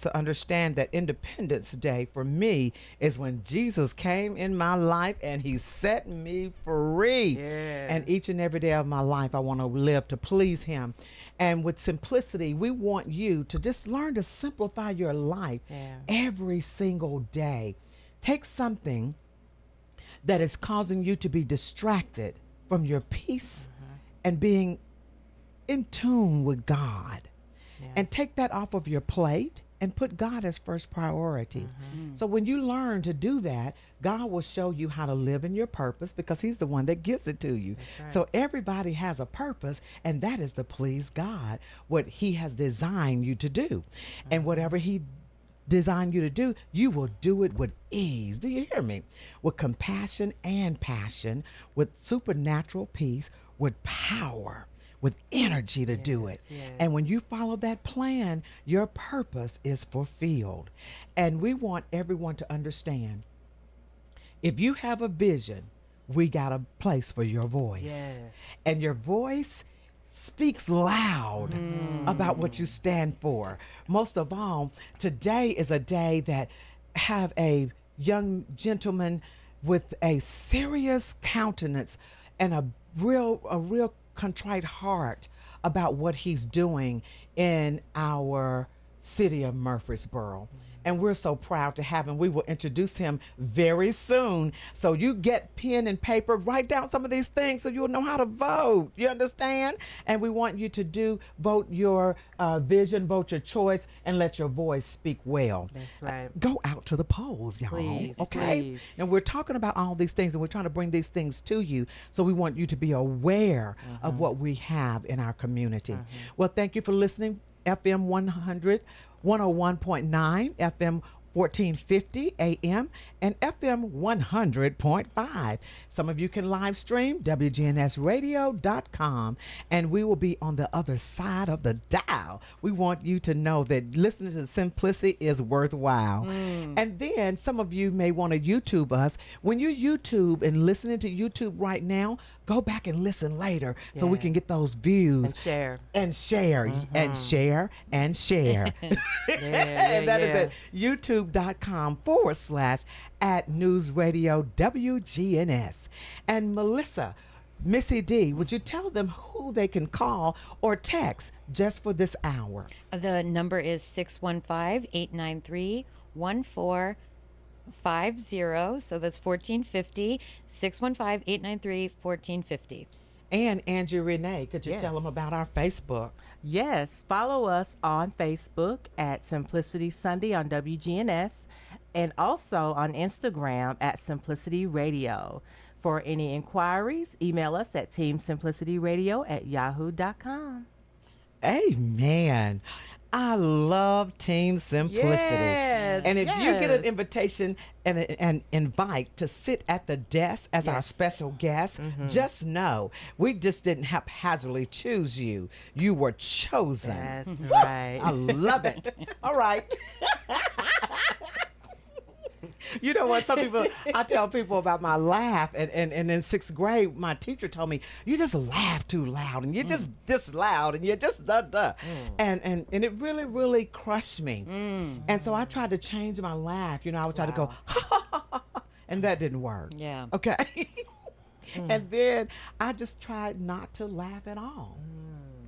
to understand that Independence Day for me is when Jesus came in my life and he set me free. Yeah. And each and every day of my life, I want to live to please him. And with simplicity, we want you to just learn to simplify your life Yeah. every single day. Take something that is causing you to be distracted from your peace and being in tune with God. Yeah. And take that off of your plate and put God as first priority. So when you learn to do that, God will show you how to live in your purpose because he's the one that gives it to you. That's right. So everybody has a purpose, and that is to please God, what he has designed you to do. And whatever he designed you to do, you will do it with ease. Do you hear me? With compassion and passion, with supernatural peace, with power, with energy to do it. Yes. And when you follow that plan, your purpose is fulfilled. And we want everyone to understand, if you have a vision, we got a place for your voice. Yes. And your voice speaks loud about what you stand for. Most of all, today is a day that have a young gentleman with a serious countenance and a real contrite heart about what he's doing in our city of Murfreesboro. And we're so proud to have him. We will introduce him very soon. So you get pen and paper, write down some of these things so you'll know how to vote. You understand? And we want you to vote your vision, vote your choice, and let your voice speak well. That's right. Go out to the polls, y'all. Please, okay? please. And we're talking about all these things, and we're trying to bring these things to you. So we want you to be aware of what we have in our community. Well, thank you for listening. FM 100, 101.9, FM 1450 AM, and FM 100.5. Some of you can live stream WGNSradio.com, and we will be on the other side of the dial. We want you to know that listening to Simplicity is worthwhile. And then some of you may want to YouTube us. When you YouTube and listening to YouTube right now, go back and listen later so we Yeah. can get those views. And share. And share, and share, and share. And that is at youtube.com/@News Radio WGNS. And Melissa, Missy D, would you tell them who they can call or text just for this hour? The number is 615-893-1450. So that's 1450, 615-893-1450. And Angie Renee, could you tell Yes. them about our Facebook? Yes, follow us on Facebook at Simplicity Sunday on WGNS and also on Instagram at Simplicity Radio. For any inquiries, email us at teamsimplicityradio@yahoo.com. Amen. I love Team Simplicity. Yes, And if you get an yes. invitation and an invite to sit at the desk as our Yes. special guest, just know we just didn't haphazardly choose you. You were chosen. That's Woo! right. I love it. All right. You know what? Some people, I tell people about my laugh, and in sixth grade, my teacher told me, you just laugh too loud, and you're just this loud, and you're just da. And it really, really crushed me. And so I tried to change my laugh. You know, I would try to go, and that didn't work. Yeah. Okay. And then I just tried not to laugh at all.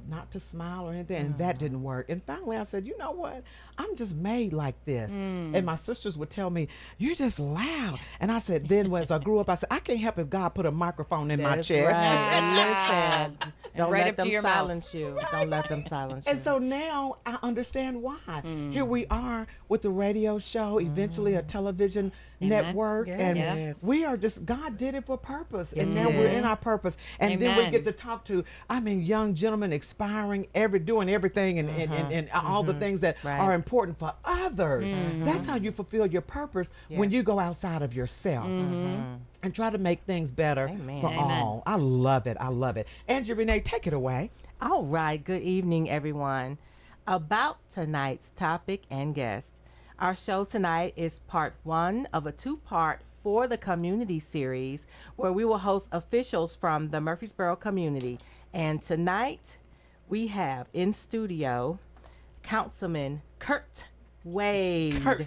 Not to smile or anything, and that didn't work. And finally I said, you know what? I'm just made like this. And my sisters would tell me, you're just loud. And I said, then as I grew up, I said, I can't help if God put a microphone in my That's chest. right. And listen, don't Right let up to them your mouth. silence you. Don't let them silence you. And so now I understand why. Here we are with the radio show, eventually a television network. And Yes. we are just, God did it for purpose. Yes, and he now we're did. in our purpose. And then we Amen. get to talk to, young gentlemen expiring, doing everything and all the things that Right. are important for others. That's how you fulfill your purpose when you Yes. go outside of yourself. And try to make things better Amen. for Amen. all. I love it. I love it. Angie Renee, take it away. All right. Good evening, everyone. About tonight's topic and guest. Our show tonight is part one of a two-part For the Community series where we will host officials from the Murfreesboro community. And tonight we have in studio Councilman Kurt Wade. Kurt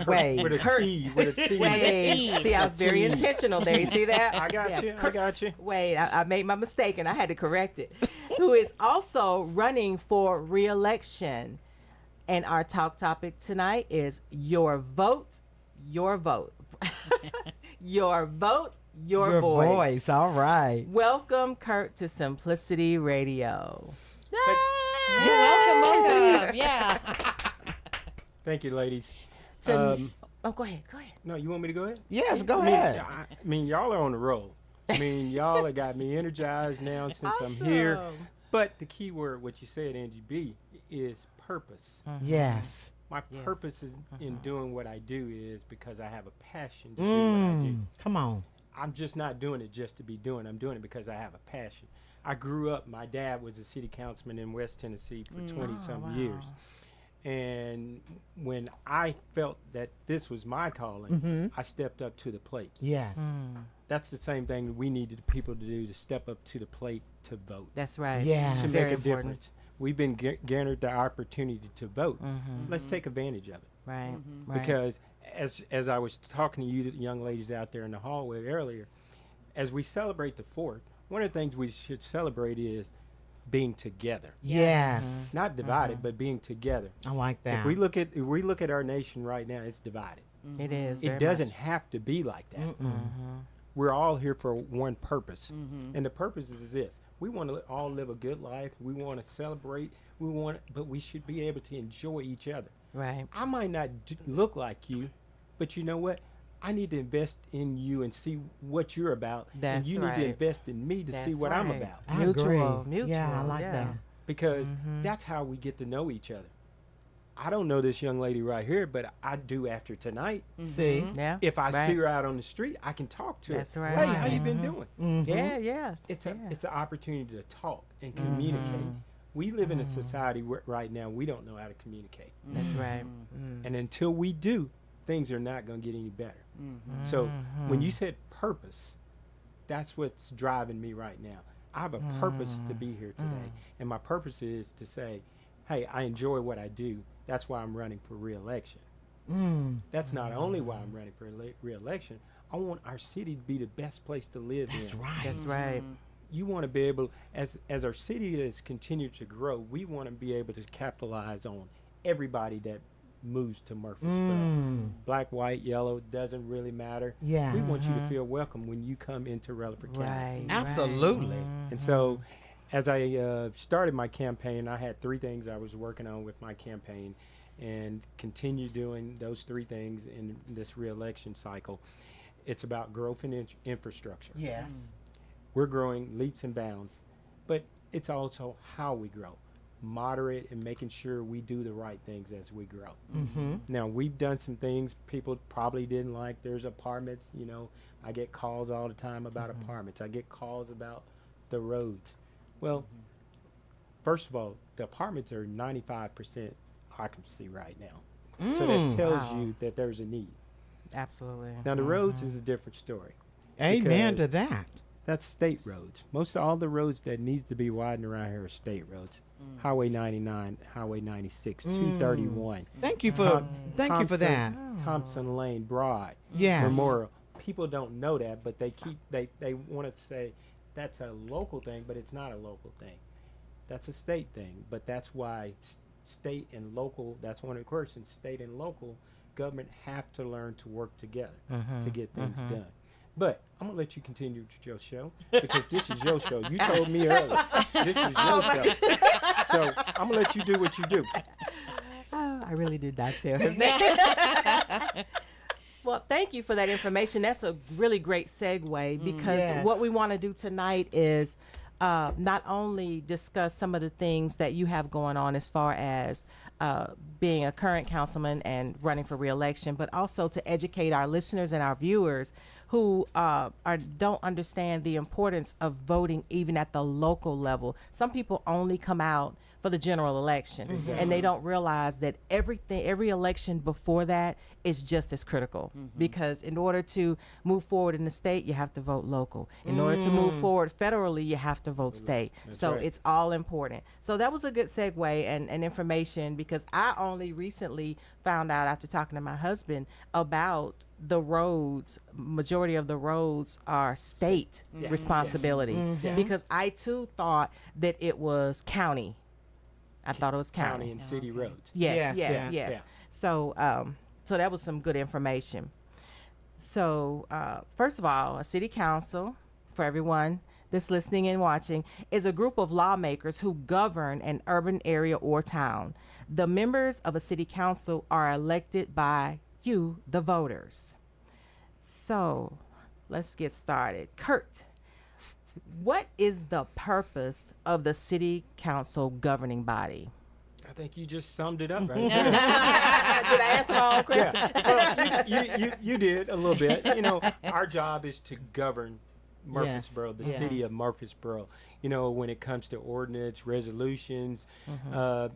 Wade. With a Kurt T, with a T. Wade. See, I was very intentional there. You see that? I got you. I Kurt got you. Wade. I made my mistake and I had to correct it. Who is also running for re-election. And our talk topic tonight is your vote, your vote. Your vote, your voice. All right. Welcome, Kurt, to Simplicity Radio. Welcome. Yeah. Thank you, ladies. Go ahead. No, you want me to go ahead? Yes, go I mean, ahead. I mean, y'all are on the roll. I mean, y'all have got me energized now since I'm here. Awesome. But the key word, what you said, Angie B, is purpose. Yes. My Yes. purpose in doing what I do is because I have a passion to do what I do. Come on. I'm just not doing it just to be doing it. I'm doing it because I have a passion. I grew up, my dad was a city councilman in West Tennessee for 20-some years. And when I felt that this was my calling, I stepped up to the plate. Yes. That's the same thing we needed people to do, to step up to the plate to vote, That's right. Yes. to It's make very a important. difference. We've been guaranteed the opportunity to vote. Let's take advantage of it. Right. Because as I was talking to you young ladies out there in the hallway earlier, as we celebrate the 4th, one of the things we should celebrate is being together. Yes. Not divided, but being together. I like that. If we look at our nation right now, it's divided. It is. It very doesn't much. have to be like that. We're all here for one purpose. And the purpose is this. We want to all live a good life. We want to celebrate. But we should be able to enjoy each other. Right. I might not look like you, but you know what? I need to invest in you and see what you're about. That's and you right. need to invest in me to see That's what I'm right. about. I Mutual. agree. Mutual. Yeah, I like yeah. that. Because that's how we get to know each other. I don't know this young lady right here, but I do after tonight. See? Yeah. If I right. see her out on the street, I can talk to That's her. right. Hey, how you been doing? Yeah. Yeah. It's yeah. it's an opportunity to talk and communicate. We live in a society where right now we don't know how to communicate. That's right. And until we do, things are not going to get any better. So when you said purpose, that's what's driving me right now. I have a purpose to be here today. And my purpose is to say, hey, I enjoy what I do. That's why I'm running for re-election. That's not only why I'm running for re-election. I want our city to be the best place to live That's in. right. That's right. You want to be able, as our city has continued to grow, we want to be able to capitalize on everybody that moves to Murfreesboro. Black, white, yellow, doesn't really matter. Yes. We want you to feel welcome when you come into Rutherford County. Right. Absolutely. And so as I started my campaign, I had 3 things I was working on with my campaign and continue doing those 3 things in this re-election cycle. It's about growth and infrastructure. Yes. We're growing leaps and bounds, but it's also how we grow. Moderate and making sure we do the right things as we grow. Now, we've done some things people probably didn't like. There's apartments, I get calls all the time about apartments. I get calls about the roads. Well, first of all, the apartments are 95% occupancy right now. So that tells you that there's a need. Absolutely. Now, the roads is a different story. Amen to Because that. That's state roads. Most of all the roads that needs to be widened around here are state roads. Highway 99, Highway 96, 231. Thank you for Thompson- that. Thompson Lane, Broad, Yes. Memorial. People don't know that, but they want to say that's a local thing, but it's not a local thing. That's a state thing. But that's why state and local, that's one of the questions, state and local government have to learn to work together to get things done. But I'm going to let you continue with your show because this is your show. You told me earlier. This is your show. So I'm going to let you do what you do. Oh, I really did not tell him that. Well, thank you for that information. That's a really great segue because Yes. what we want to do tonight is not only discuss some of the things that you have going on as far as being a current councilman and running for re-election, but also to educate our listeners and our viewers who don't understand the importance of voting even at the local level. Some people only come out for the general election, and they don't realize that every election before that is just as critical, because in order to move forward in the state, you have to vote local. In order to move forward federally, you have to vote state. So right. it's all important. So that was a good segue and information, because I only recently found out after talking to my husband about the roads. Majority of the roads are state responsibility, because I too thought that it was county. I thought it was County and city roads. Yes. Yeah. So, so that was some good information. So, first of all, a city council, for everyone that's listening and watching, is a group of lawmakers who govern an urban area or town. The members of a city council are elected by you, the voters. So, let's get started. Kurt, what is the purpose of the city council governing body? I think you just summed it up right Did there. I answer my own question? Yeah. Well, you did a little bit. You know, our job is to govern Murfreesboro, the Yes. city of Murfreesboro. You know, when it comes to ordinance, resolutions, the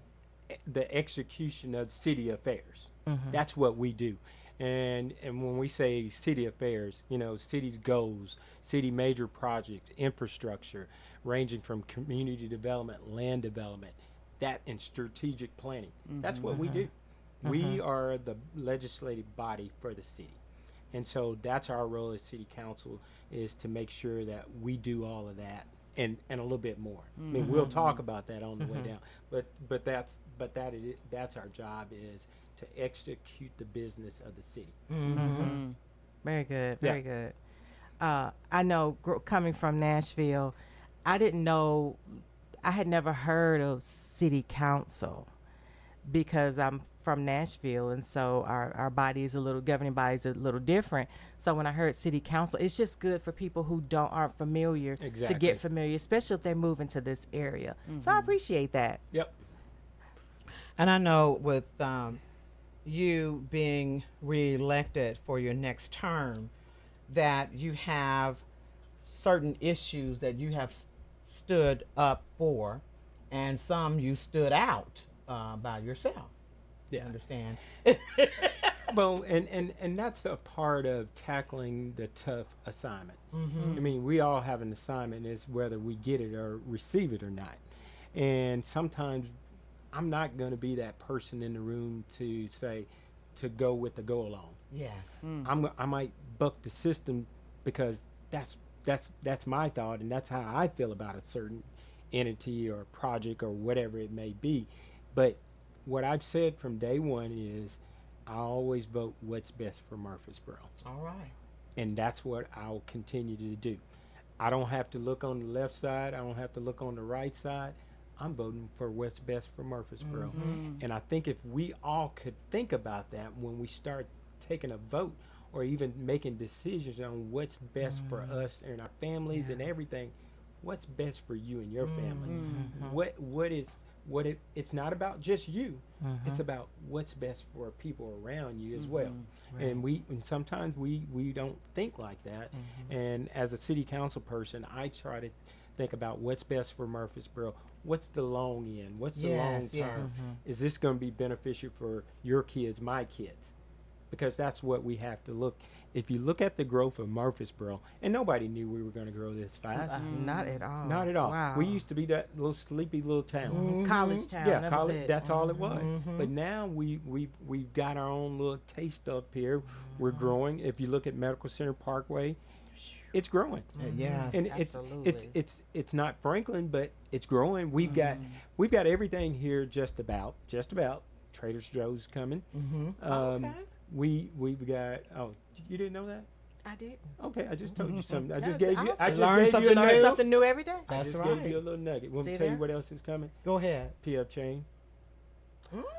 execution of city affairs. That's what we do. And when we say city affairs, you know, city's goals, city major projects, infrastructure, ranging from community development, land development, that and strategic planning. That's what we do. We are the legislative body for the city. And so that's our role as city council, is to make sure that we do all of that and a little bit more. I mean, we'll talk about that on the way down, but that's our job, is to execute the business of the city. Very good. Very good. I know coming from Nashville, I didn't know, I had never heard of city council, because I'm from Nashville, and so our body is governing body is a little different. So when I heard city council, it's just good for people who aren't familiar to Exactly. get familiar, especially if they move into this area. So I appreciate that. Yep. And I know with you being reelected for your next term, that you have certain issues that you have stood up for, and some you stood out by yourself. Yeah. Understand? Well, and that's a part of tackling the tough assignment. I mean, we all have an assignment, is whether we get it or receive it or not. And sometimes I'm not going to be that person in the room to say, to go with the go along. Yes. I might buck the system, because that's my thought, and that's how I feel about a certain entity or project or whatever it may be. But what I've said from day one is, I always vote what's best for Murfreesboro. All right. And that's what I'll continue to do. I don't have to look on the left side. I don't have to look on the right side. I'm voting for what's best for Murfreesboro. And I think if we all could think about that when we start taking a vote, or even making decisions on what's best for us and our families and everything, what's best for you and your family? It's not about just you. It's about what's best for people around you as well. And sometimes we don't think like that. And as a city council person, I try to think about what's best for Murfreesboro. What's the long end? What's the long term? Is this going to be beneficial for your kids, my kids? Because that's what we have to look. If you look at the growth of Murfreesboro, and nobody knew we were going to grow this fast. Not at all. Not at all. Wow. We used to be that little sleepy little town. College town. Yeah, that college. was it. That's all it was. But now we've got our own little taste up here. We're growing. If you look at Medical Center Parkway, it's growing. Yes. And Absolutely. it's not Franklin, but it's growing. We've got everything here just about. Trader Joe's coming. Okay. We've got. Oh, you didn't know that? I did. Okay, I just told you something. I That's just gave you. I awesome. just Learn gave something you a new. nugget. Something new every day. I That's just right. gave you a little nugget. Want me See to tell there? you what else is coming? Go ahead. P.F. Chain.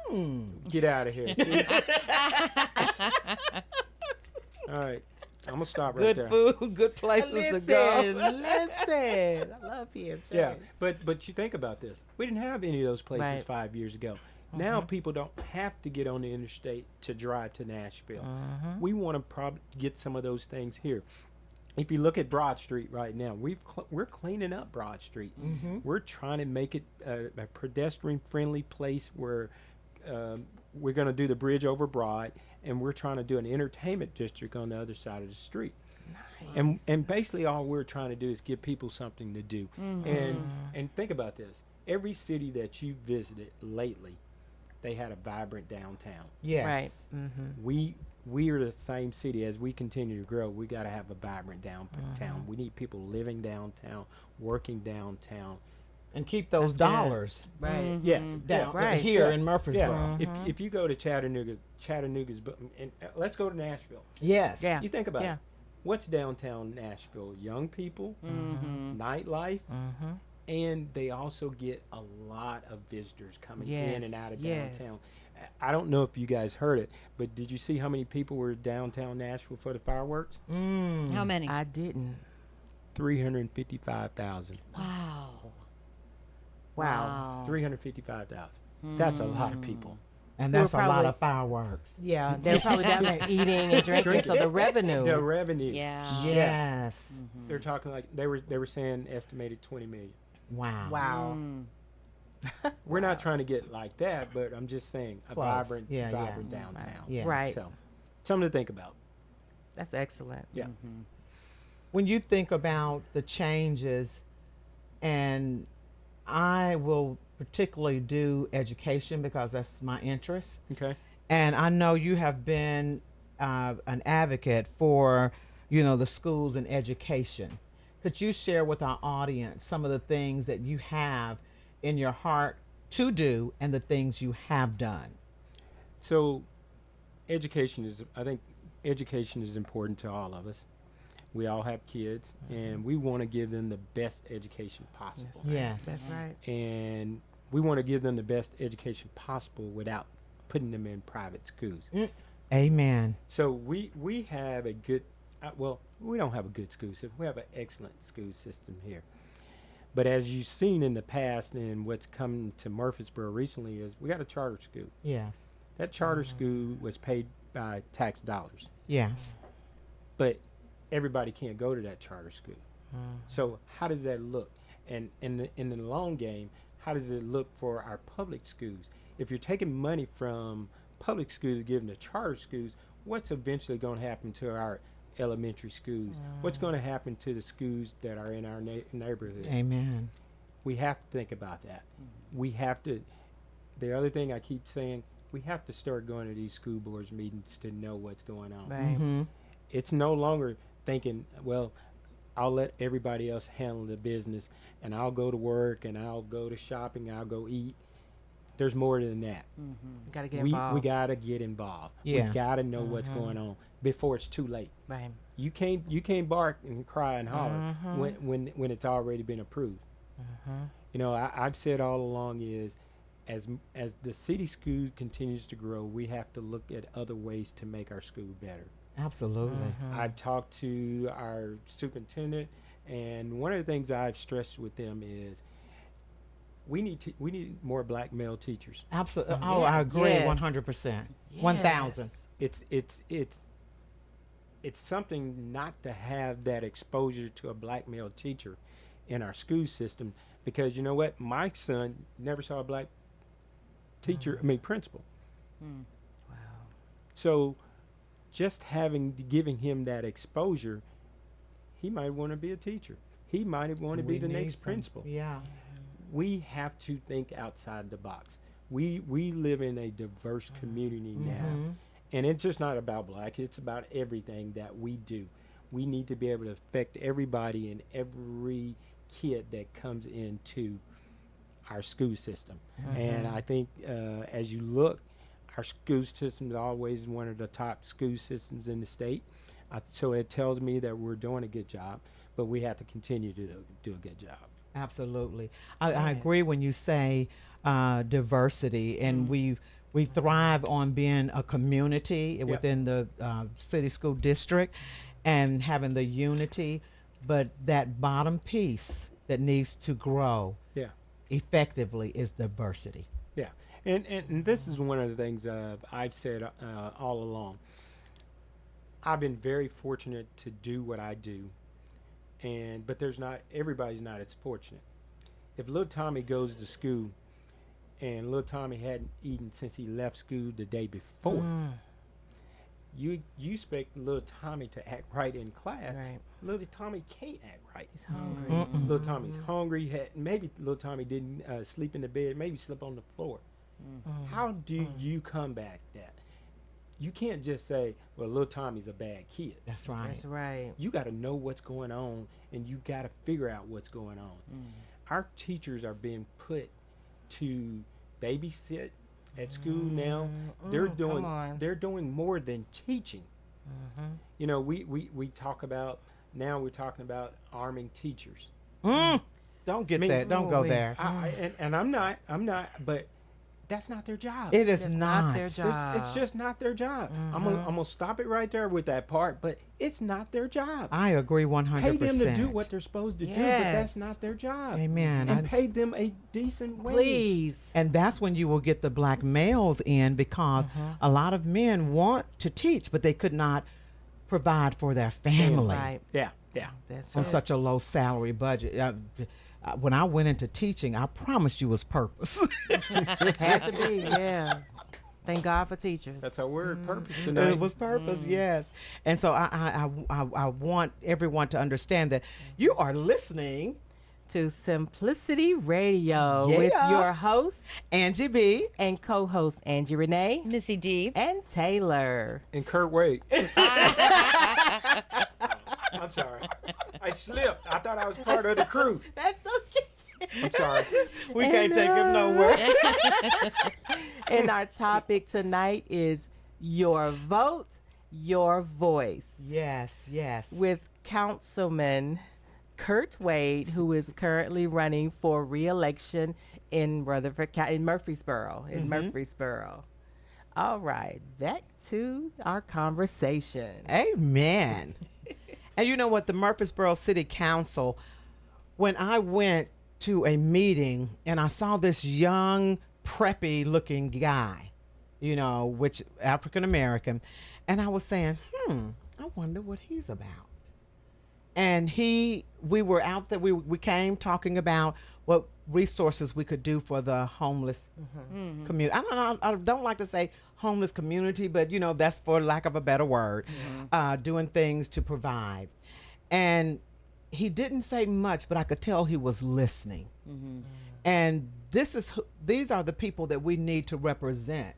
Mm. Get out of here. See? All right, I'm gonna stop right Good there. food, good places to go. Listen. I love PF. Yeah, but you think about this. We didn't have any of those places Right. 5 years ago. Now people don't have to get on the interstate to drive to Nashville. We want to probably get some of those things here. if you look at Broad Street right now, we're cleaning up Broad Street. We're trying to make it a pedestrian-friendly place where we're going to do the bridge over Broad, and we're trying to do an entertainment district on the other side of the street. And basically all we're trying to do is give people something to do. And think about this. Every city that you visited lately, they had a vibrant downtown. Yes. Right. We are the same city. As we continue to grow, we got to have a vibrant downtown. We need people living downtown, working downtown. And keep those That's good. dollars Right. Yes. down Right. here Yeah. in Murfreesboro. Yeah. If you go to Chattanooga's, and let's go to Nashville. Yes. Yeah. You think about Yeah. it. What's downtown Nashville? Young people, nightlife, and they also get a lot of visitors coming in and out of Yes. downtown. I don't know if you guys heard it, but did you see how many people were downtown Nashville for the fireworks? How many? I didn't. 355,000. Wow. Wow. 355,000. That's a lot of people. And They were that's a lot probably- of fireworks. Yeah, they were probably down there eating and drinking, so the revenue. The revenue. Yeah. Yes. They're talking like they were saying estimated 20 million. Wow. Wow. We're not trying to get like that, but I'm just saying a Close. vibrant Yeah, yeah. vibrant downtown. Yeah. Right. So, something to think about. That's excellent. Yeah. When you think about the changes, and I will particularly do education because that's my interest. Okay. And I know you have been an advocate for, the schools and education. Could you share with our audience some of the things that you have in your heart to do and the things you have done? So, I think education is important to all of us. We all have kids, and we want to give them the best education possible. Yes. That's right. And we want to give them the best education possible without putting them in private schools. Amen. So we have a good, we don't have a good school system. We have an excellent school system here. But as you've seen in the past and what's come to Murfreesboro recently is we got a charter school. Yes. That charter school was paid by tax dollars. Yes. But everybody can't go to that charter school. So how does that look? And in the long game, how does it look for our public schools? If you're taking money from public schools and giving to charter schools, what's eventually going to happen to our elementary schools? What's going to happen to the schools that are in our neighborhood? Amen. We have to think about that. We have to. The other thing I keep saying, we have to start going to these school boards meetings to know what's going on. Right. It's no longer thinking, well, I'll let everybody else handle the business, and I'll go to work, and I'll go to shopping, I'll go eat. There's more than that. Got to get We involved. got to get involved. Yes. We got to know what's going on before it's too late. Right. You can't bark and cry and holler when it's already been approved. I've said all along is as the city school continues to grow, we have to look at other ways to make our school better. Absolutely. I've talked to our superintendent, and one of the things I've stressed with them is we need more black male teachers. Absolutely. Oh, I agree. Yes. 100%. 1,000. Yes. It's something not to have that exposure to a black male teacher in our school system, because you know what, my son never saw a black teacher. Principal. Wow. So just giving him that exposure, he might want to be a teacher. He might want to be the next principal. Yeah. We have to think outside the box. We live in a diverse community now. And it's just not about black, it's about everything that we do. We need to be able to affect everybody and every kid that comes into our school system. And I think as you look, our school system is always one of the top school systems in the state. So it tells me that we're doing a good job, but we have to continue to do a good job. Absolutely. I agree when you say diversity, and we thrive on being a community within the city school district and having the unity, but that bottom piece that needs to grow effectively is diversity. Yeah, and this is one of the things I've said all along. I've been very fortunate to do what I do but everybody's not as fortunate. If little Tommy goes to school and little Tommy hadn't eaten since he left school the day before, you expect little Tommy to act right in class. Right. Little Tommy can't act right. He's hungry. Little Tommy's hungry. Maybe little Tommy didn't sleep in the bed. Maybe slept on the floor. How do you combat that? You can't just say, well, little Tommy's a bad kid. That's right. That's right. You got to know what's going on, and you got to figure out what's going on. Our teachers are being put to babysit at school now. They're doing more than teaching. You know, we talk about now. We're talking about arming teachers. Don't get that. Don't go there. And I'm not. But that's not their job. It is It's not their job. It's just not their job. I'm gonna stop it right there with that part. But it's not their job. I agree 100%. Pay them to do what they're supposed to do, but that's Yes. not their job. Amen. And pay them a decent wage. Please. And that's when you will get the black males in, because a lot of men want to teach, but they could not provide for their family Right. Yeah. That's on it. such a low salary budget. When I went into teaching, I promised you was purpose. Had to be, yeah. Thank God for teachers. That's our word, purpose tonight. It was purpose, yes. And so I want everyone to understand that you are listening, to Simplicity Radio with Yeah. your host Angie B. and co-host Angie Renee Missy D. and Taylor. And Kurt Wade. I'm sorry. I slipped. I thought I was part of the crew. That's okay. I'm sorry. We can't take him nowhere. And our topic tonight is Your Vote, Your Voice. Yes, yes. With Councilman Kurt Wade, who is currently running for re-election in Rutherford County, in Murfreesboro. All right, back to our conversation. Amen. And you know what? The Murfreesboro City Council, when I went to a meeting and I saw this young, preppy looking guy, you know, which African American, and I was saying, I wonder what he's about. And we were out there, we came talking about what resources we could do for the homeless community. I don't like to say homeless community, but you know, that's for lack of a better word, doing things to provide. And he didn't say much, but I could tell he was listening. And these are the people that we need to represent,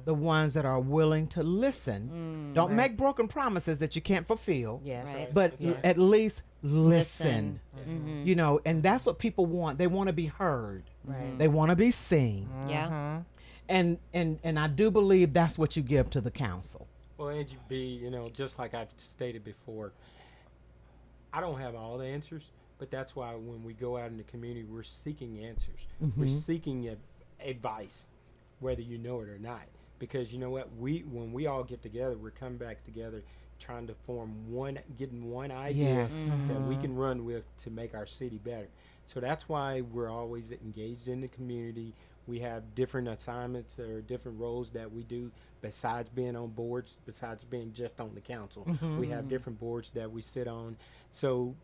the ones that are willing to listen. Don't make broken promises that you can't fulfill. Yes. Right. But Yes. at least listen. Mm-hmm. You know, and that's what people want. They want to be heard. Right. They want to be seen. Yeah. And I do believe that's what you give to the council. Well, Angie B, you know, just like I've stated before, I don't have all the answers, but that's why when we go out in the community, we're seeking answers. We're seeking advice, whether you know it or not. Because you know what, when we all get together, we're coming back together, trying to getting one idea Yes. that we can run with to make our city better. So that's why we're always engaged in the community. We have different assignments or different roles that we do besides being on boards, besides being just on the council. We have different boards that we sit on. So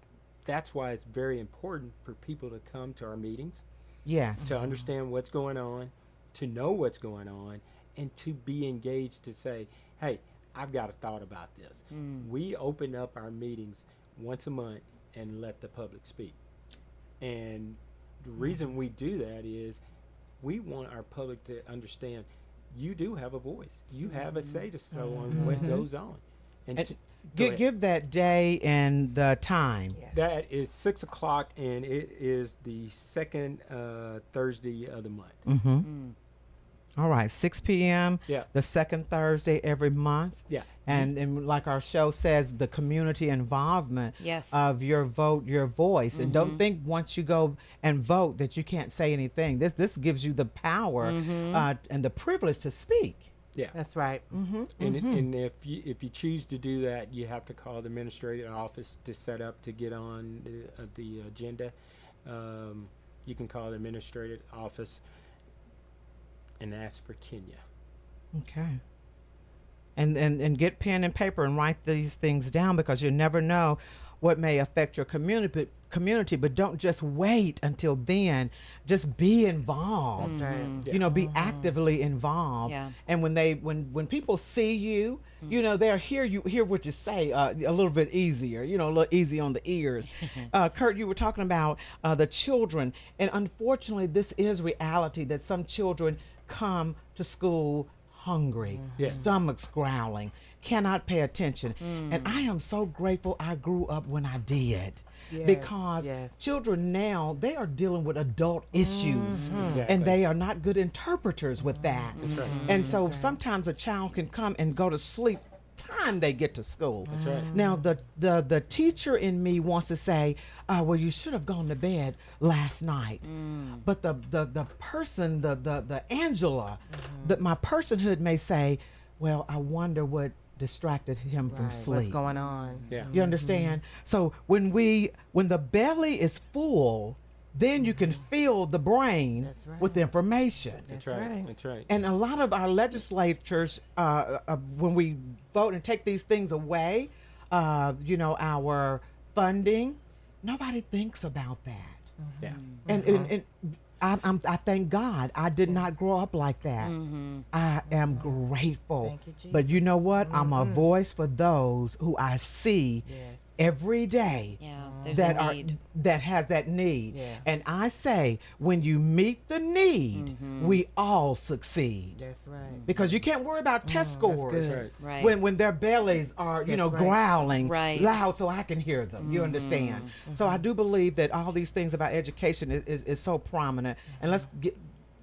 that's why it's very important for people to come to our meetings, Yes. to understand what's going on, to know what's going on, and to be engaged to say, hey, I've got a thought about this. We open up our meetings once a month and let the public speak. And the reason we do that is we want our public to understand you do have a voice. You have a say to so on what goes on. And And go ahead. give that day and the time. Yes. That is 6 o'clock, and it is the second Thursday of the month. All right, 6 p.m. Yeah. The second Thursday every month. Yeah. And like our show says, the community involvement Yes. of your vote, your voice. And don't think once you go and vote that you can't say anything. This gives you the power and the privilege to speak. Yeah. That's right. And if you choose to do that, you have to call the administrative office to set up to get on the agenda. You can call the administrative office and ask for Kenya. Okay. And get pen and paper and write these things down, because you never know what may affect your community, but don't just wait until then. Just be involved. That's right. You know, be actively involved. Yeah. And when people see you, you know, they'll hear what you say a little bit easier, you know, a little easy on the ears. Kurt, you were talking about the children, and unfortunately this is reality, that some children come to school hungry, Yes. stomachs growling, cannot pay attention. And I am so grateful I grew up when I did. Yes, Because yes. children now, they are dealing with adult issues, Exactly. and they are not good interpreters with that. That's right. And so sometimes a child can come and go to sleep time they get to school. That's right. Now the teacher in me wants to say, well, you should have gone to bed last night. But the person, the Angela, that my personhood may say, well, I wonder what distracted him from Right. sleep. What's going on? Yeah. You understand? So when the belly is full, then you can fill the brain That's right. with information. That's That's right. right. That's right. And a lot of our legislatures, when we vote and take these things away, you know, our funding, nobody thinks about that. Yeah. And I thank God I did not grow up like that. I am grateful. Thank you, But you know Jesus. what? I'm a voice for those who I see Yes. every day Yeah, there's that a need. that has that need. Yeah. And I say, when you meet the need, we all succeed. That's right. Because you can't worry about test scores good. Right. Right. when their bellies are, you That's know, right. growling Right. loud so I can hear them. You understand? So I do believe that all these things about education is so prominent. And let's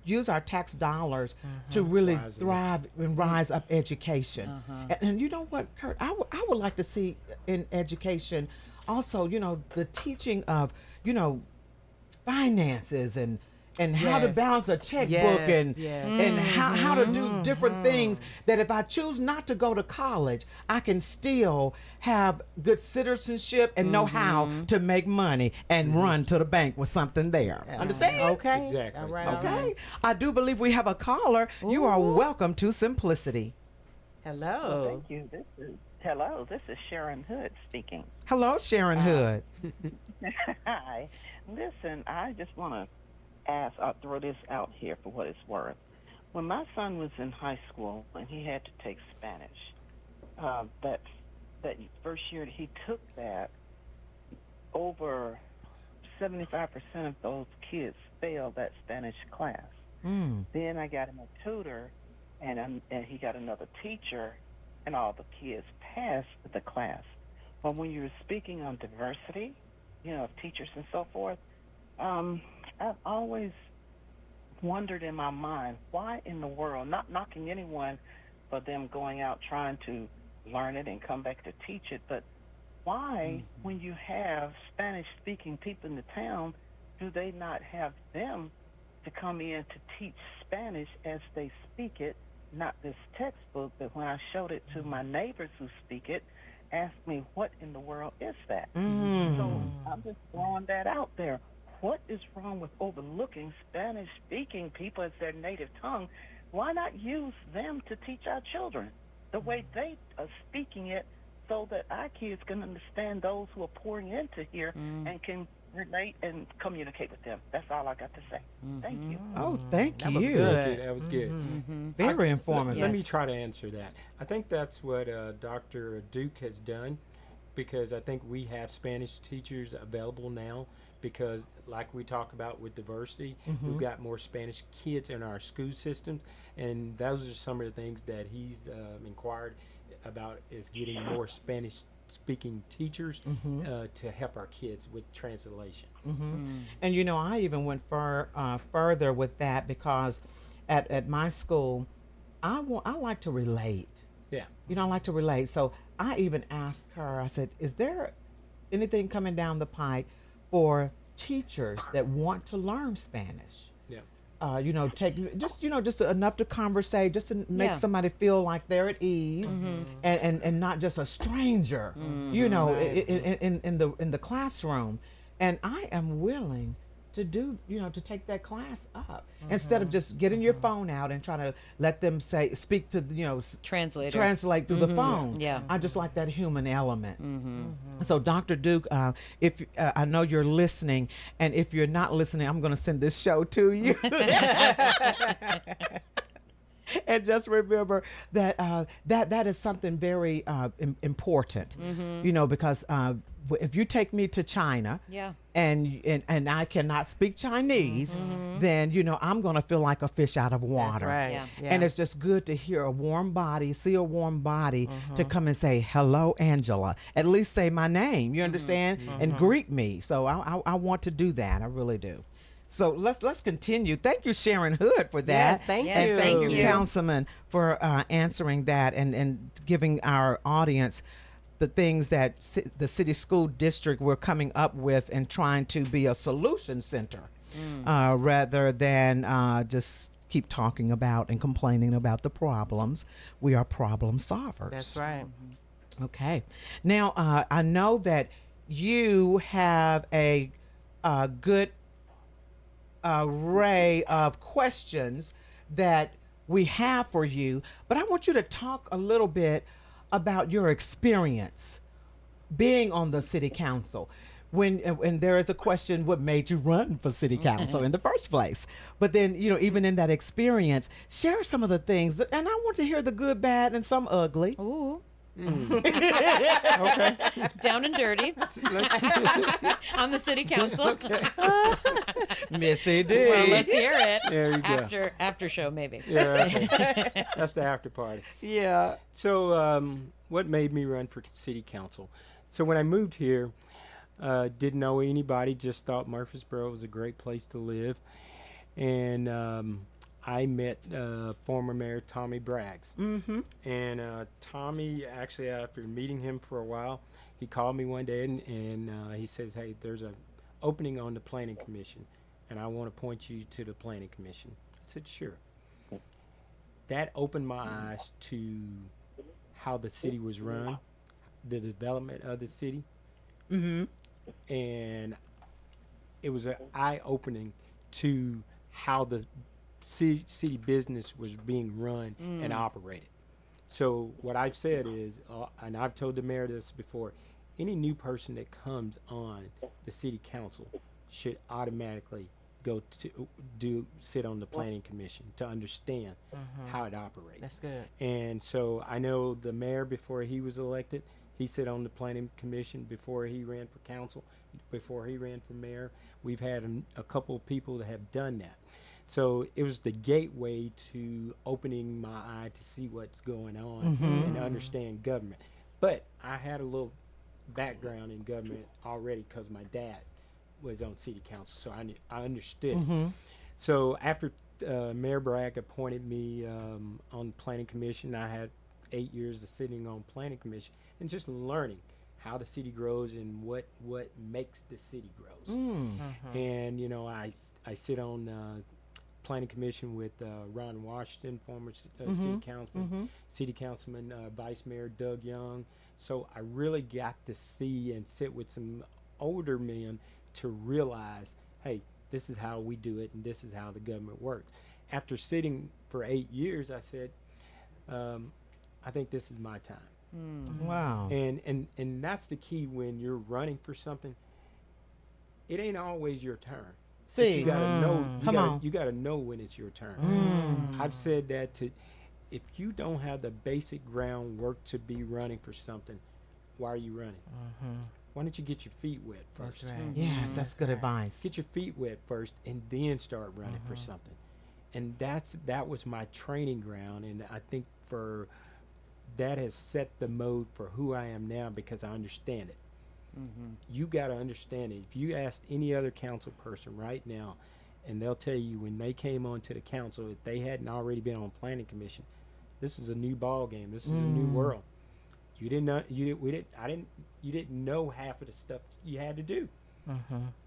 use our tax dollars to really Rise it up. thrive and rise up education. And you know what, Kurt, I would like to see in education also, you know, the teaching of, you know, finances and how to Yes. balance a checkbook Yes, and yes. and how to do different things, that if I choose not to go to college, I can still have good citizenship and know how to make money and run to the bank with something there. Understand? Okay. Exactly. All right. all Okay. right. I do believe we have a caller. You are welcome to Simplicity. Hello. Thank you. Hello, this is Sharon Hood speaking. Hello, Sharon Hood. Hi. Listen, I just want to I'll throw this out here for what it's worth. When my son was in high school and he had to take Spanish, that first year that he took that, over 75% of those kids failed that Spanish class. Then I got him a tutor, and he got another teacher, and all the kids passed the class. But when you were speaking on diversity, you know, of teachers and so forth, I've always wondered in my mind, why in the world, not knocking anyone for them going out trying to learn it and come back to teach it, but why, when you have Spanish-speaking people in the town, do they not have them to come in to teach Spanish as they speak it, not this textbook, but when I showed it to my neighbors who speak it, asked me, what in the world is that? So I'm just throwing that out there. What is wrong with overlooking Spanish-speaking people as their native tongue? Why not use them to teach our children the way they are speaking it, so that our kids can understand those who are pouring into here and can relate and communicate with them? That's all I got to say. Thank you. Oh, thank That was you. good. Thank you. That was good. Very Let informative. me Yes. try to answer that. I think that's what Dr. Duke has done, because I think we have Spanish teachers available now, because like we talk about with diversity, we've got more Spanish kids in our school systems, and those are some of the things that he's inquired about, is getting more Spanish speaking teachers to help our kids with translation. And you know, I even went further with that, because at my school, I like to relate. Yeah. You know, I like to relate. So I even asked her, I said, is there anything coming down the pike for teachers that want to learn Spanish? Yeah. You know, take just enough to conversate, just to make Yeah. somebody feel like they're at ease, and not just a stranger. You know, in the classroom. And I am willing to do, to take that class up instead of just getting your phone out and trying to let them speak to, Translator. translate through the phone. Yeah. I just like that human element. So, Dr. Duke, if I know you're listening, and if you're not listening, I'm going to send this show to you. And just remember that that is something very important, because if you take me to China, Yeah. and I cannot speak Chinese, then I'm gonna feel like a fish out of water. That's right. Yeah. Yeah. And it's just good to hear a warm body, see a warm body to come and say, hello, Angela. At least say my name, you understand? And greet me. So I want to do that. I really do. So let's continue. Thank you, Sharon Hood, for that. Yes, thank Yes, you. thank you. Councilman, for answering that and giving our audience the things that the city school district were coming up with and trying to be a solution center rather than just keep talking about and complaining about the problems. We are problem solvers. That's right. Okay. Now, I know that you have a good array of questions that we have for you, but I want you to talk a little bit about your experience being on the city council. When there is a question, what made you run for city council in the first place? But then, even in that experience, share some of the things and I want to hear the good, bad, and some ugly. Ooh. Okay. Down and dirty on the city council. Missy D. Well, let's hear it. There you go. After show maybe. Yeah, okay. That's the after party. Yeah. So, what made me run for city council? So when I moved here, didn't know anybody, just thought Murfreesboro was a great place to live, and I met former Mayor Tommy Braggs. And Tommy, actually, after meeting him for a while, he called me one day and he says, hey, there's an opening on the Planning Commission, and I want to point you to the Planning Commission. I said, sure. That opened my eyes to how the city was run, the development of the city. And it was an eye-opening to how the city business was being run and operated. So what I've said is, and I've told the mayor this before, any new person that comes on the city council should automatically go to sit on the planning commission to understand how it operates. That's good. And so I know the mayor, before he was elected, he sat on the planning commission before he ran for council, before he ran for mayor. We've had a couple of people that have done that. So it was the gateway to opening my eye to see what's going on and understand government. But I had a little background in government already because my dad was on city council, so I understood it. So after Mayor Bragg appointed me on the planning commission, I had 8 years of sitting on planning commission and just learning how the city grows and what makes the city grows. And I sit on planning commission with Ron Washington, former city councilman, Vice Mayor Doug Young. So I really got to see and sit with some older men to realize, hey, this is how we do it and this is how the government works. After sitting for 8 years, I said, I think this is my time. Wow. And that's the key when you're running for something. It ain't always your turn. But you gotta know. You gotta know when it's your turn. I've said that if you don't have the basic groundwork to be running for something, why are you running? Why don't you get your feet wet first? That's right. Yes, that's good advice. Get your feet wet first, and then start running for something. And that was my training ground, and I think that has set the mode for who I am now because I understand it. You got to understand it. If you ask any other council person right now, and they'll tell you when they came onto the council, if they hadn't already been on planning commission, this is a new ball game. This is a new world. You didn't know. You didn't know half of the stuff you had to do.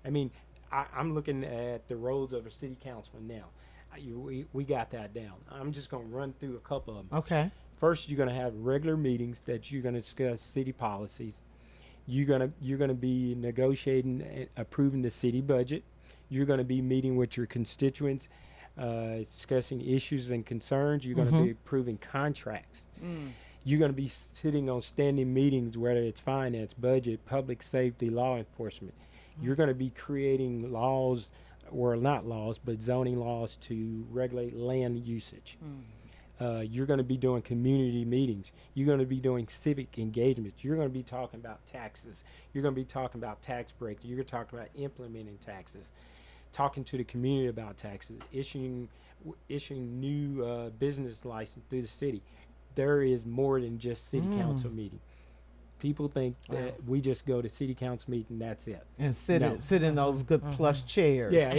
I mean, I'm looking at the roles of a city councilman now. We got that down. I'm just going to run through a couple of them. Okay. First, you're going to have regular meetings that you're going to discuss city policies. You're gonna be negotiating and approving the city budget. You're going to be meeting with your constituents, discussing issues and concerns. You're going to be approving contracts. You're going to be sitting on standing meetings, whether it's finance, budget, public safety, law enforcement. You're going to be creating laws, or not laws, but zoning laws to regulate land usage. You're going to be doing community meetings. You're going to be doing civic engagements. You're going to be talking about taxes. You're going to be talking about tax breaks. You're going to talk about implementing taxes, talking to the community about taxes, issuing new business license through the city. There is more than just city council meeting. People think that we just go to city council meeting and that's it. And sit in those good plush chairs. Yeah.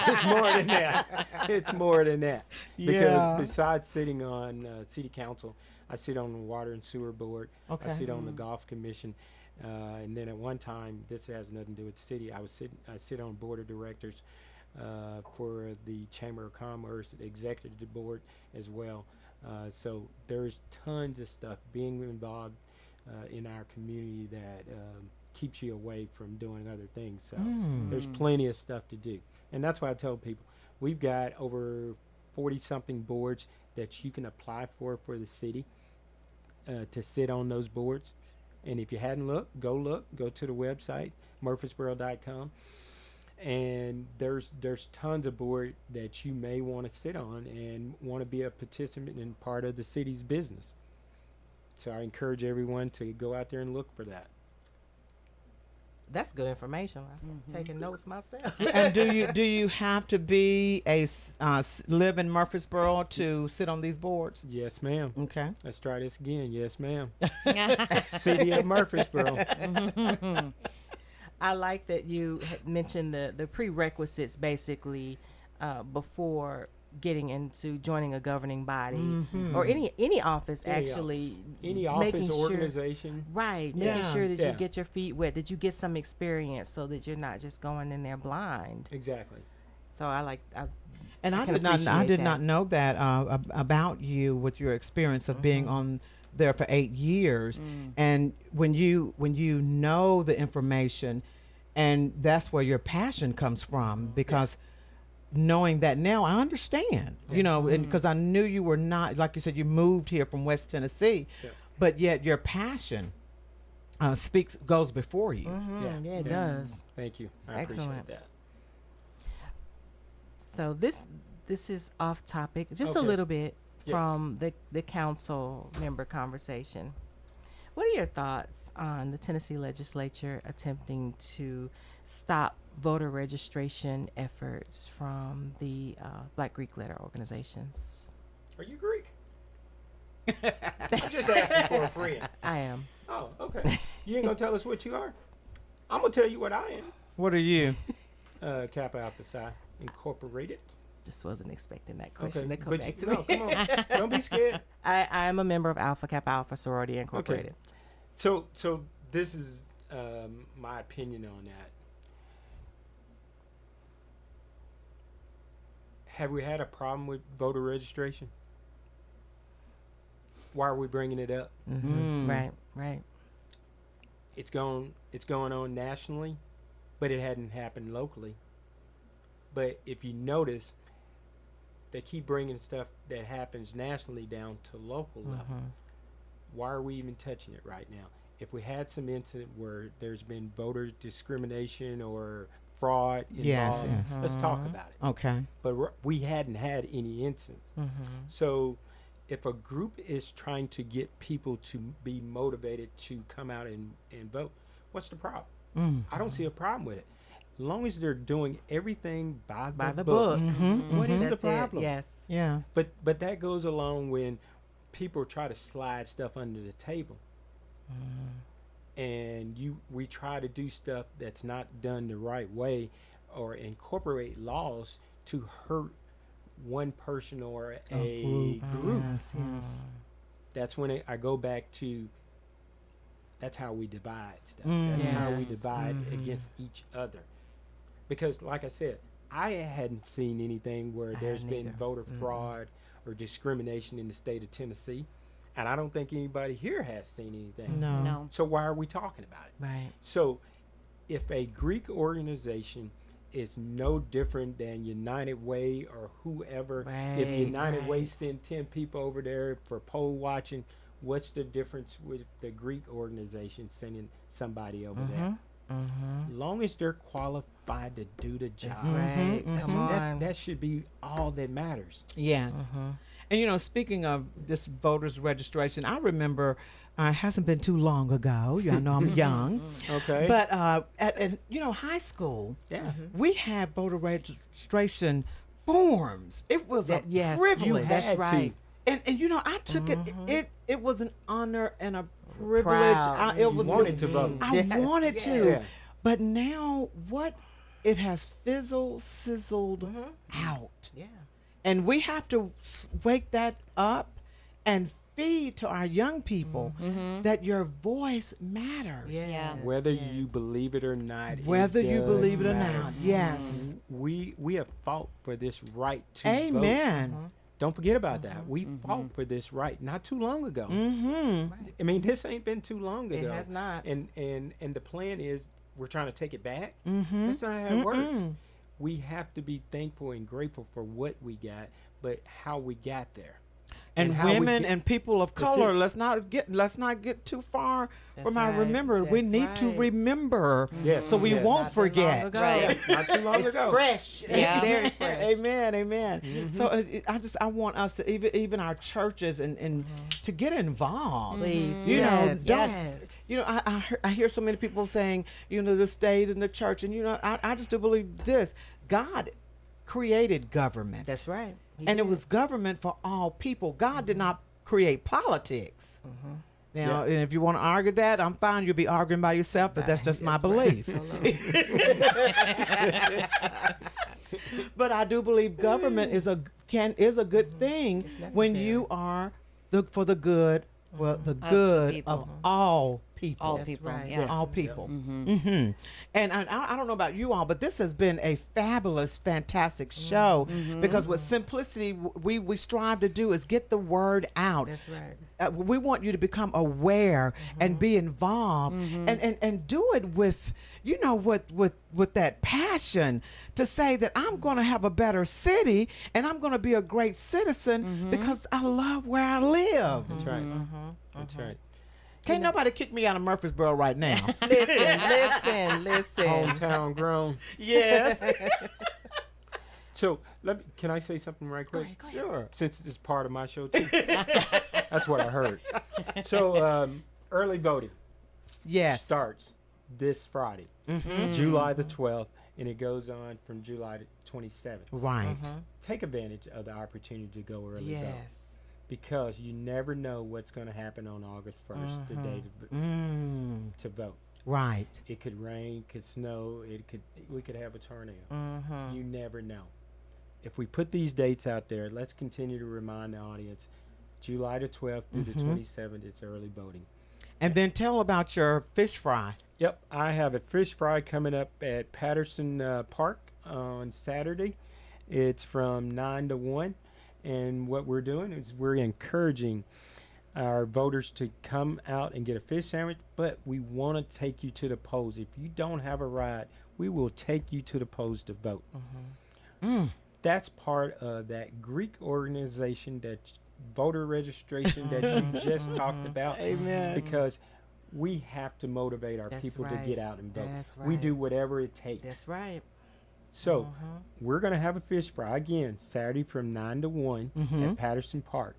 It's more than that. It's more than that. Because Yeah. besides sitting on city council, I sit on the water and sewer board. Okay. I sit on the golf commission. And then at one time, this has nothing to do with the city. I sit on board of directors for the Chamber of Commerce, the executive board as well. So there's tons of stuff being involved in our community that keeps you away from doing other things. So there's plenty of stuff to do. And that's why I tell people, we've got over 40-something boards that you can apply for the city to sit on those boards. And if you hadn't looked, go to the website, murfreesboro.com. And there's tons of board that you may want to sit on and want to be a participant in part of the city's business. So I encourage everyone to go out there and look for that. That's good information. I'm taking notes myself. And do you have to be live in Murfreesboro to sit on these boards? Yes, ma'am. Okay. Let's try this again. Yes, ma'am. City of Murfreesboro. I like that you had mentioned the prerequisites basically before getting into joining a governing body or any office actually. Any making office, sure- organization. Right, making Yeah. sure that Yeah. you get your feet wet, that you get some experience, so that you're not just going in there blind. Exactly. So And I can did not appreciate that. know that about you with your experience of being on there for 8 years. And when you know the information, and that's where your passion comes from, because knowing that now I understand, you know, and because I knew you were not, like you said, you moved here from West Tennessee, but yet your passion goes before you. yeah, it does. Thank you. I excellent. appreciate that. So this is off topic, just a Okay. little bit Yes. from the council member conversation. What are your thoughts on the Tennessee legislature attempting to stop voter registration efforts from the Black Greek letter organizations? Are you Greek? I'm just asking for a friend. I am. Oh, okay. You ain't gonna tell us what you are? I'm gonna tell you what I am. What are you? Kappa Alpha Psi Incorporated. Just wasn't expecting that question to come but back to no, me. come on. Don't be scared. I am a member of Alpha Kappa Alpha Sorority Incorporated. So this is my opinion on that. Have we had a problem with voter registration? Why are we bringing it up? Right. It's going on nationally, but it hadn't happened locally. But if you notice, they keep bringing stuff that happens nationally down to local level. Why are we even touching it right now? If we had some incident where there's been voter discrimination or fraud involved, yes. let's talk about it. Okay. But we hadn't had any incidents. So if a group is trying to get people to be motivated to come out and vote, what's the problem? I don't see a problem with it. As long as they're doing everything by the book. What is the That's problem? it. Yes. Yeah. But that goes along when people try to slide stuff under the table. And we try to do stuff that's not done the right way or incorporate laws to hurt one person or a group. Yes. That's when I go back to that's how we divide stuff. That's how we Yes. divide against each other. Because like I said, I hadn't seen anything where there's hadn't been either. voter fraud or discrimination in the state of Tennessee. And I don't think anybody here has seen anything. No. No. So why are we talking about it? Right. So if a Greek organization is no different than United Way or whoever. If United Way send 10 people over there for poll watching, what's the difference with the Greek organization sending somebody over there? Long as they're qualified to do the job. That's right. Come on. That should be all that matters. Yes. And speaking of this voters registration, I remember it hasn't been too long ago. I know I'm young. Okay. But at high school, we had voter registration forms. It was a yes, privilege. that's right. And I took it. It was an honor and a privilege. Proud. It was wanted to vote. I wanted to. Yeah. But now it has sizzled out. Yeah. And we have to wake that up and feed to our young people that your voice matters. Yeah. Whether you believe it or not. Whether you does believe it or matter. not. Yes. We have fought for this right to vote. Amen. Don't forget about that. We fought for this right not too long ago. I mean, this ain't been too long ago. It has not. And the plan is we're trying to take it back. That's not how it works. We have to be thankful and grateful for what we got, but how we got there. And how we women get- and people of That's color, it. let's not get too far from our right. remember. We That's need to right. remember Yes. so we Yes. won't Not that long forget. ago. Right. Not too long It's ago. fresh. Yeah. It's very fresh. Amen. So I want us to even our churches and to get involved. Please. Don't. Yes. I hear so many people saying, the state and the church, and I just do believe this: God created government, That's right. He and it did. was government for all people. God did not create politics. Now, and if you want to argue that, I'm fine. You'll be arguing by yourself, but that's just my belief. But I do believe government is a good thing when you are for the good, the good people. of all people. All That's people. right. Yeah. All people. And I don't know about you all, but this has been a fabulous, fantastic show because with simplicity, we strive to do is get the word out. That's right. We want you to become aware and be involved and do it with with that passion to say that I'm going to have a better city and I'm going to be a great citizen because I love where I live. That's right. That's right. Can't nobody kick me out of Murfreesboro right now. Listen. Hometown grown. Yes. So can I say something right quick? Sure. Since it's part of my show too. That's what I heard. So early voting Yes. starts this Friday, July the 12th, and it goes on from July the 27th. Right. Take advantage of the opportunity to go early vote Yes. because you never know what's going to happen on August 1st, the day to vote. Right. It could rain, could snow, we could have a tornado. You never know. If we put these dates out there, let's continue to remind the audience, July the 12th through the 27th, it's early voting. And then tell about your fish fry. Yep, I have a fish fry coming up at Patterson Park on Saturday. It's from 9 to 1. And what we're doing is we're encouraging our voters to come out and get a fish sandwich, but we want to take you to the polls. If you don't have a ride, we will take you to the polls to vote. That's part of that Greek organization, that voter registration that you just talked about. Amen. Because we have to motivate our That's people right. to get out and vote. That's We right. do whatever it takes. That's right. So we're going to have a fish fry again Saturday from 9 to 1 at Patterson Park.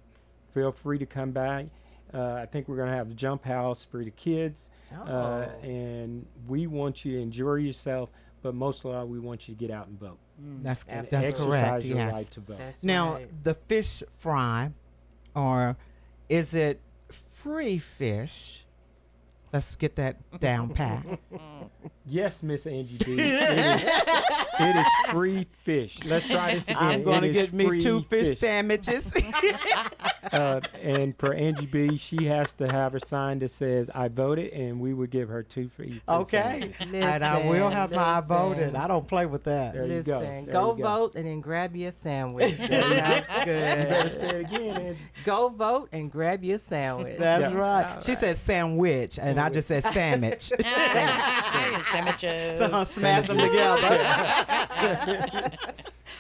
Feel free to come by. I think we're going to have a jump house for the kids. And we want you to enjoy yourself, but most of all, we want you to get out and vote. That's Absolutely. correct. Exercise your Yes. right to vote. That's Now, right. the fish fry, or is it free fish? Let's get that down pat. Yes, Miss Angie D. It is free fish. Let's try this again. I'm going to It is get me free 2 fish sandwiches. And for Angie B, she has to have a sign that says "I voted," and we would give her 2 free Okay. sandwiches. And I will have my I voted. listen. I don't play with that. There you go. Listen, There go you go. vote and then grab your sandwich. That sounds You better good. say it again, Angie. Go vote and grab your sandwich. That's Yeah. right. All She right. said sandwich, and I just said sandwich. Sandwiches. So smash them together.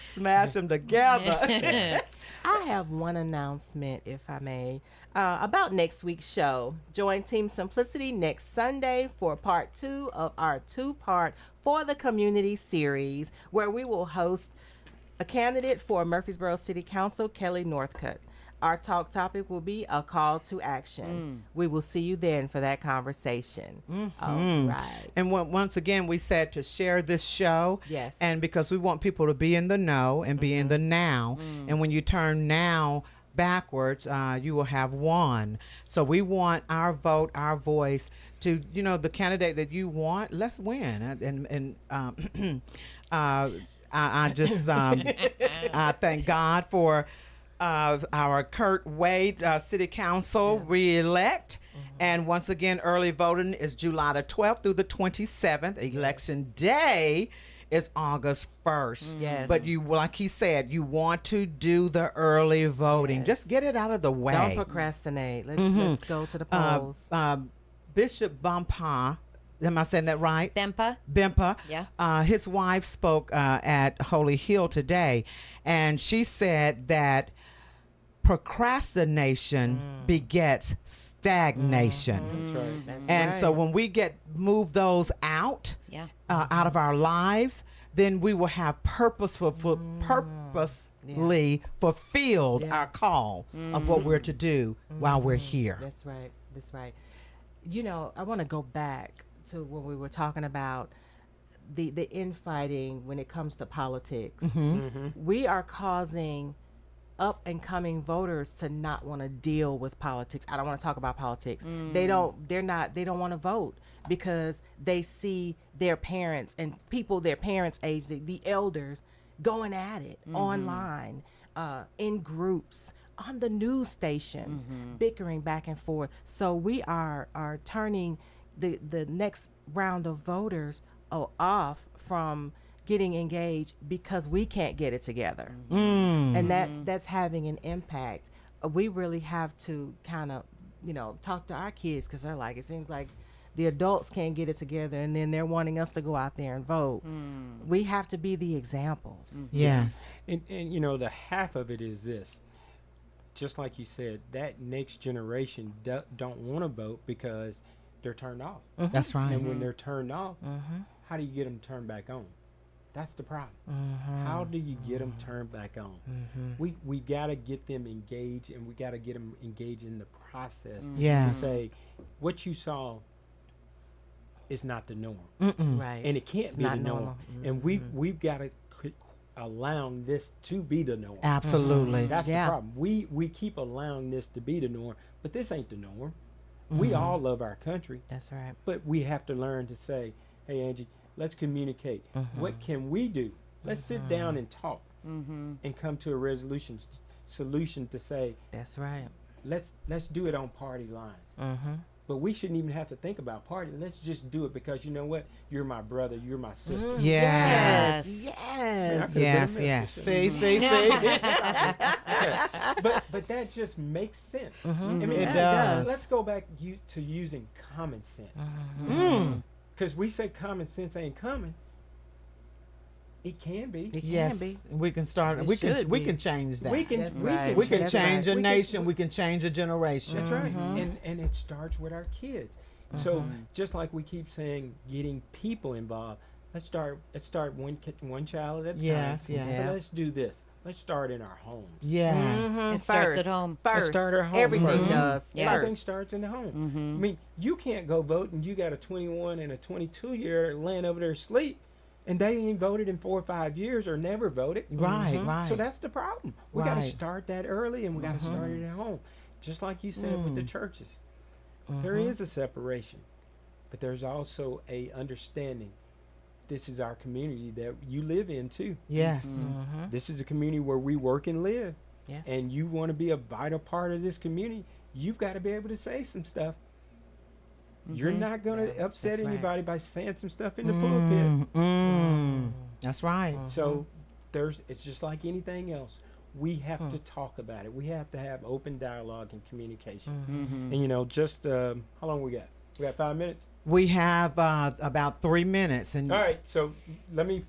Smash them together. I have one announcement, if I may, about next week's show. Join Team Simplicity next Sunday for part 2 of our 2-part For the Community series, where we will host a candidate for Murfreesboro City Council, Kelly Northcutt. Our talk topic will be a call to action. We will see you then for that conversation. All right. And once again, we said to share this show. Yes. And because we want people to be in the know and be in the now. And when you turn now backwards, you will have won. So we want our vote, our voice to, the candidate that you want, let's win. I just I thank God for our Kurt Wade City Council re-elect. And once again, early voting is July the 12th through the 27th. Election day is August 1st. Yes. But you, like he said, you want to do the early voting. Yes. Just get it out of the way. Don't procrastinate. Let's go to the polls. Bishop Bumpa, am I saying that right? Bempa. Bimpa. Yeah. His wife spoke at Holy Hill today, and she said that procrastination begets stagnation. That's right. That's And so right. when we move those out, Yeah. out of our lives, then we will have purposefully fulfilled our call of what we're to do while we're here. That's right. That's right. I want to go back to when we were talking about the infighting when it comes to politics. We are causing up and coming voters to not want to deal with politics. I don't want to talk about politics. They don't want to vote because they see their parents and people their parents' age, the elders, going at it online, in groups, on the news stations, bickering back and forth. So we are turning the next round of voters off from getting engaged because we can't get it together. And that's having an impact. We really have to kind of talk to our kids, because they're like, it seems like the adults can't get it together, and then they're wanting us to go out there and vote. We have to be the examples. Yes. And the half of it is this. Just like you said, that next generation don't want to vote because they're turned off. That's right. And when they're turned off, how do you get them turned back on? That's the problem. How do you get them turned back on? We got to get them engaged, and we got to get them engaged in the process. Yes. To say, what you saw is not the norm. Right. And it can't It's be the not norm. normal. And we've got to allowing this to be the norm. Absolutely. That's Yeah. the problem. We keep allowing this to be the norm, but this ain't the norm. We all love our country, That's right. but we have to learn to say, hey, Angie, let's communicate. What can we do? Let's sit down and talk and come to a solution to say, That's right. let's do it on party lines. But we shouldn't even have to think about party. Let's just do it because you know what? You're my brother. You're my sister. Yes. Yes. Yes, yes. See. But that just makes sense. I mean, It Yeah, does. Let's go back to using common sense. Because we say common sense ain't coming. It can be. It Yes, can be. we can start. It We should can be. change that. We can. That's we right. can, We can That's change right. a We can- nation. We can change a generation. That's right. And it starts with our kids. So just like we keep saying, getting people involved. Let's start one child at a time. Yes, yes. But Yeah. let's do this. Let's start in our homes. Yes. It starts at home. First. start at home Everything first. does. Yeah. Everything First. starts in the home. I mean, you can't go vote and you got a 21 and a 22-year laying over there asleep, and they ain't voted in 4 or 5 years or never voted. Right, right. So that's the problem. We got to Right. start that early, and we got to start it at home. Just like you said with the churches. There is a separation, but there's also a understanding. This is our community that you live in too. Yes. This is a community where we work and live. Yes. and you want to be a vital part of this community, you've got to be able to say some stuff. You're not going to upset That's right. anybody by saying some stuff in the pulpit. That's right. So it's just like anything else. We have to talk about it. We have to have open dialogue and communication. And just how long we got? We got 5 minutes. We have about 3 minutes, and All right, so let me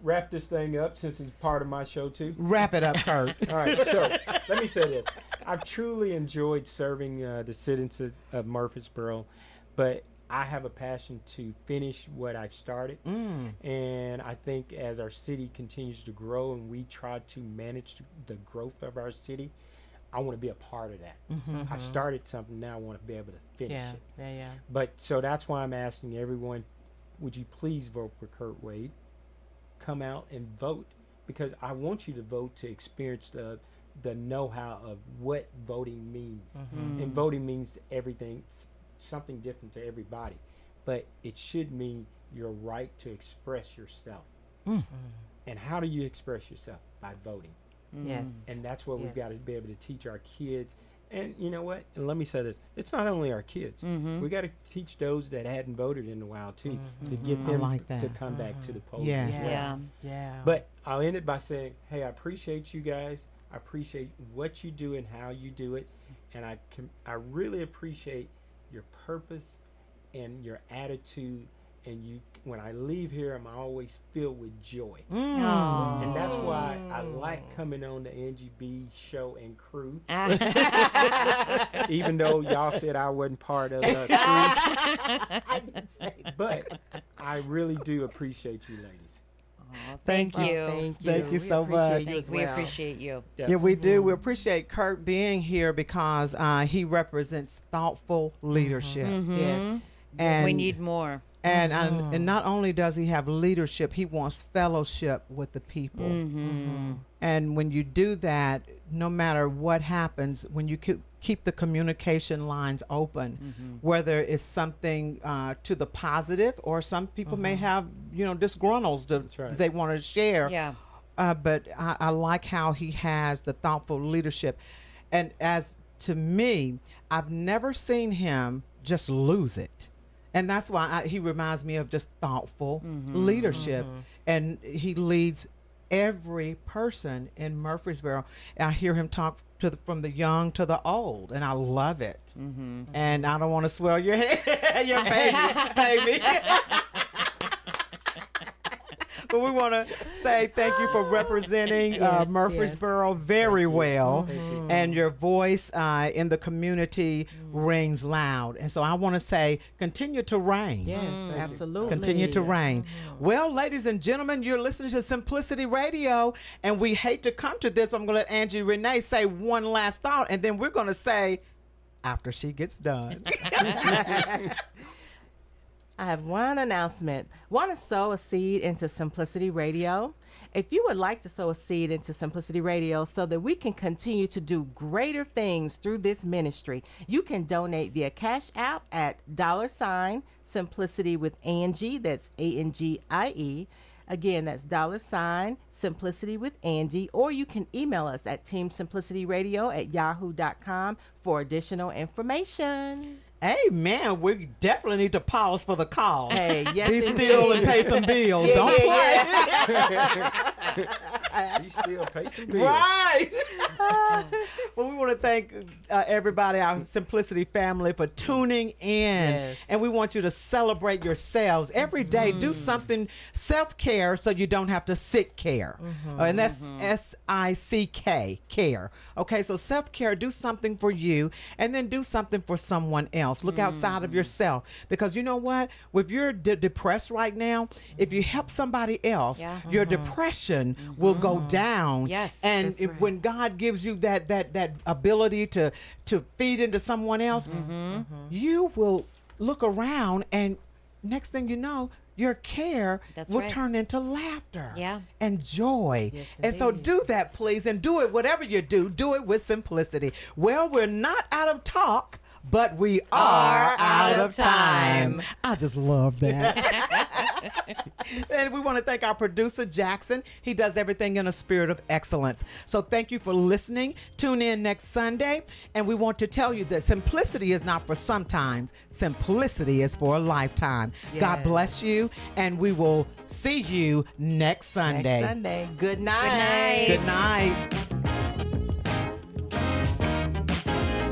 wrap this thing up since it's part of my show too. wrap it up, Kurt. All right, so let me say this. I've truly enjoyed serving the citizens of Murfreesboro, but I have a passion to finish what I've started. And I think as our city continues to grow and we try to manage the growth of our city, I want to be a part of that. I've started something, now I want to be able to finish it. Yeah. But so that's why I'm asking everyone, would you please vote for Kurt Wade? Come out and vote, because I want you to vote to experience the know-how of what voting means. And voting means everything, something different to everybody, but it should mean your right to express yourself. And how do you express yourself? By voting. Yes. And that's what we've got to be able to teach our kids. And you know what? And let me say this. It's not only our kids. We got to teach those that hadn't voted in a while, too, to get them like to that. come back to the polls. Yes. as well. Yeah. But I'll end it by saying, hey, I appreciate you guys. I appreciate what you do and how you do it. And I really appreciate your purpose and your attitude. And when I leave here, I'm always filled with joy. And that's why I like coming on the Angie B show and crew. Even though y'all said I wasn't part of the crew. I didn't say that. But I really do appreciate you ladies. Thank you. Thank you. Thank you We so appreciate much. you as We well. appreciate you. Yeah, we do. We appreciate Kurt being here because he represents thoughtful leadership. Yes. And We need more. and not only does he have leadership, he wants fellowship with the people. And when you do that, no matter what happens, when you keep the communication lines open, whether it's something to the positive, or some people may have disgruntles That's right. they want to share. Yeah. But I like how he has the thoughtful leadership. And as to me, I've never seen him just lose it. And that's why he reminds me of just thoughtful leadership. And he leads every person in Murfreesboro. I hear him talk from the young to the old, and I love it. And I don't want to swell your head, your baby. But we want to say thank you for representing Yes, Murfreesboro very well. Thank you. And your voice in the community rings loud. And so I want to say, continue to reign. Yes, absolutely. Continue to reign. Well, ladies and gentlemen, you're listening to Simplicity Radio, and we hate to come to this, but I'm going to let Angie Renee say one last thought, and then we're going to say after she gets done. I have one announcement. Want to sow a seed into Simplicity Radio? If you would like to sow a seed into Simplicity Radio so that we can continue to do greater things through this ministry, you can donate via Cash App at $ Simplicity with Angie. That's ANGIE. Again, that's $ Simplicity with Angie. Or you can email us at teamsimplicityradio@yahoo.com for additional information. Hey, man, we definitely need to pause for the call. Hey, yes, Be still and indeed. pay some bills. Yeah, Don't yeah, play. You still pay some bills. Right. Well, we want to thank everybody, our Simplicity family, for tuning in. Yes. And we want you to celebrate yourselves every day. Do something self-care so you don't have to sick care. And that's SICK, care. Okay, so self-care, do something for you, and then do something for someone else. Look outside of yourself, because you know what? If you're depressed right now, if you help somebody else, Yeah. your depression will go down. Yes, And that's right. when God gives you that ability to feed into someone else, you will look around, and next thing you know, your care That's will right. turn into laughter Yeah. and joy. Yes, And so indeed. do that, please, and do it, whatever you do it with simplicity. Well, we're not out of talk, but we are out of time. I just love that. And we want to thank our producer, Jackson. He does everything in a spirit of excellence. So thank you for listening. Tune in next Sunday. And we want to tell you that simplicity is not for sometimes. Simplicity is for a lifetime. God Yes. bless you. And we will see you next Sunday. Next Sunday. Good night. Good night. Good night.